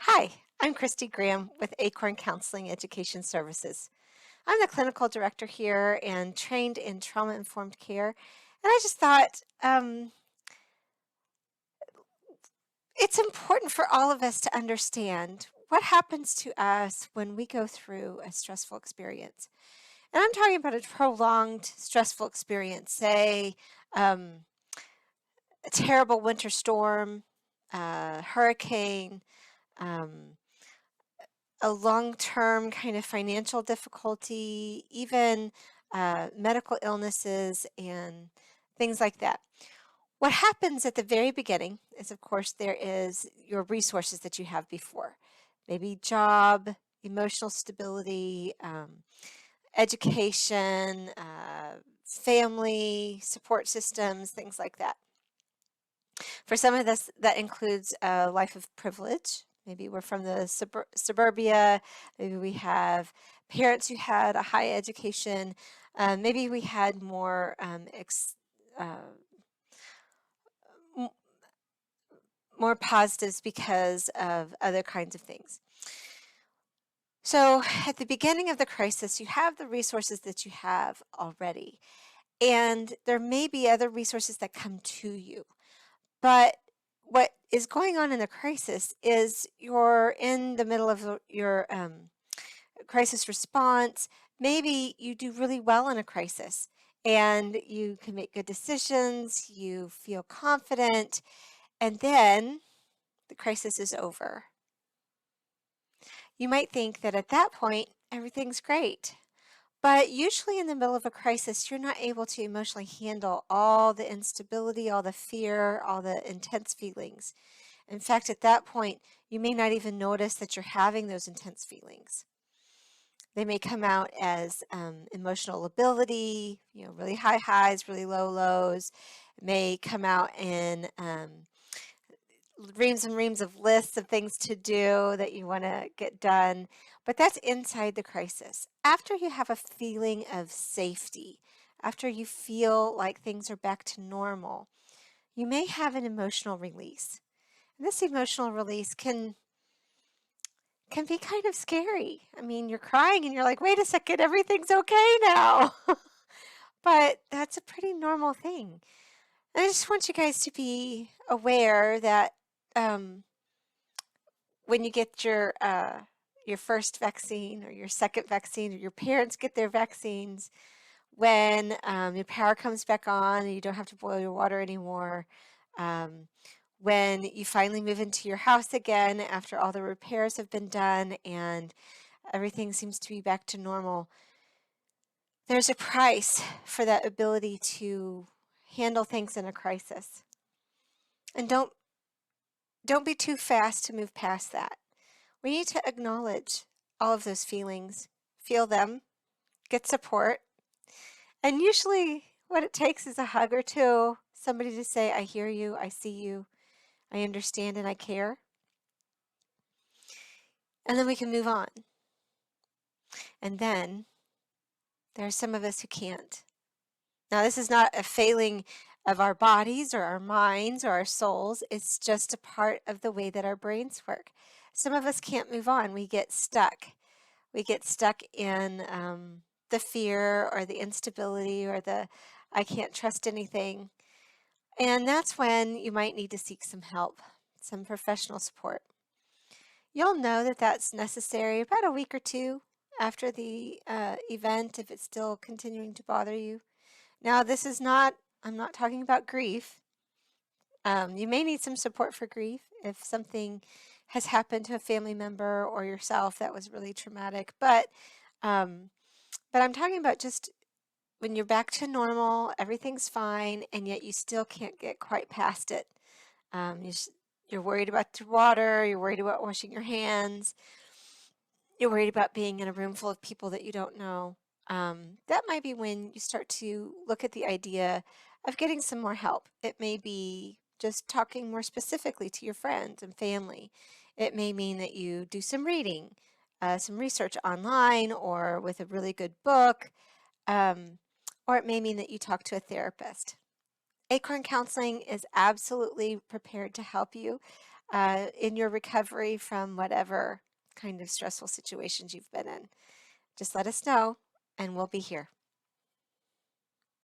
Hi, I'm Christy Graham with Acorn Counseling Education Services. I'm the clinical director here and trained in trauma informed care. And I just thought it's important for all of us to understand what happens to us when we go through a stressful experience. And I'm talking about a prolonged stressful experience, say um, a terrible winter storm, hurricane. Um, a long-term kind of financial difficulty, even medical illnesses and things like that. What happens at the very beginning is, of course, there is your resources that you have before, maybe job, emotional stability, education, family, support systems, things like that. For some of us, that includes a life of privilege. Maybe we're from the suburbia. Maybe we have parents who had a high education. Maybe we had uh, m- more positives because of other kinds of things. So at the beginning of the crisis, you have the resources that you have already, and there may be other resources that come to you. But what is going on in the crisis is you're in the middle of your crisis response. Maybe you do really well in a crisis and you can make good decisions, you feel confident, and then the crisis is over. You might think that at that point, everything's great. But usually in the middle of a crisis, you're not able to emotionally handle all the instability, all the fear, all the intense feelings. In fact, at that point, you may not even notice that you're having those intense feelings. They may come out as emotional lability, really high highs, really low lows. It may come out in reams and reams of lists of things to do that you want to get done. But that's inside the crisis. After you have a feeling of safety, after you feel like things are back to normal, you may have an emotional release. And this emotional release can be kind of scary. I mean, you're crying and you're like, wait a second, everything's okay now. But that's a pretty normal thing. And I just want you guys to be aware that um, when you get your first vaccine or your second vaccine or your parents get their vaccines, when your power comes back on and you don't have to boil your water anymore, um, when you finally move into your house again after all the repairs have been done and everything seems to be back to normal, there's a price for that ability to handle things in a crisis. And don't be too fast to move past that. We need to acknowledge all of those feelings, feel them, get support. And usually what it takes is a hug or two, somebody to say, I hear you, I see you, I understand, and I care. And then we can move on. And then there are some of us who can't. Now, this is not a failing of our bodies or our minds or our souls. It's just a part of the way that our brains work. Some of us can't move on. We get stuck. We get stuck in the fear or the instability or the I can't trust anything. And that's when you might need to seek some help, some professional support. You'll know that that's necessary about a week or two after the event if it's still continuing to bother you. Now, I'm not talking about grief. You may need some support for grief if something has happened to a family member or yourself that was really traumatic. Um, but I'm talking about just when you're back to normal, everything's fine, and yet you still can't get quite past it. Um, you you're worried about the water, you're worried about washing your hands, you're worried about being in a room full of people that you don't know. That might be when you start to look at the idea of getting some more help. It may be just talking more specifically to your friends and family. It may mean that you do some reading, some research online or with a really good book, um, or it may mean that you talk to a therapist. Acorn Counseling is absolutely prepared to help you. in your recovery from whatever kind of stressful situations you've been in. Just let us know, and we'll be here.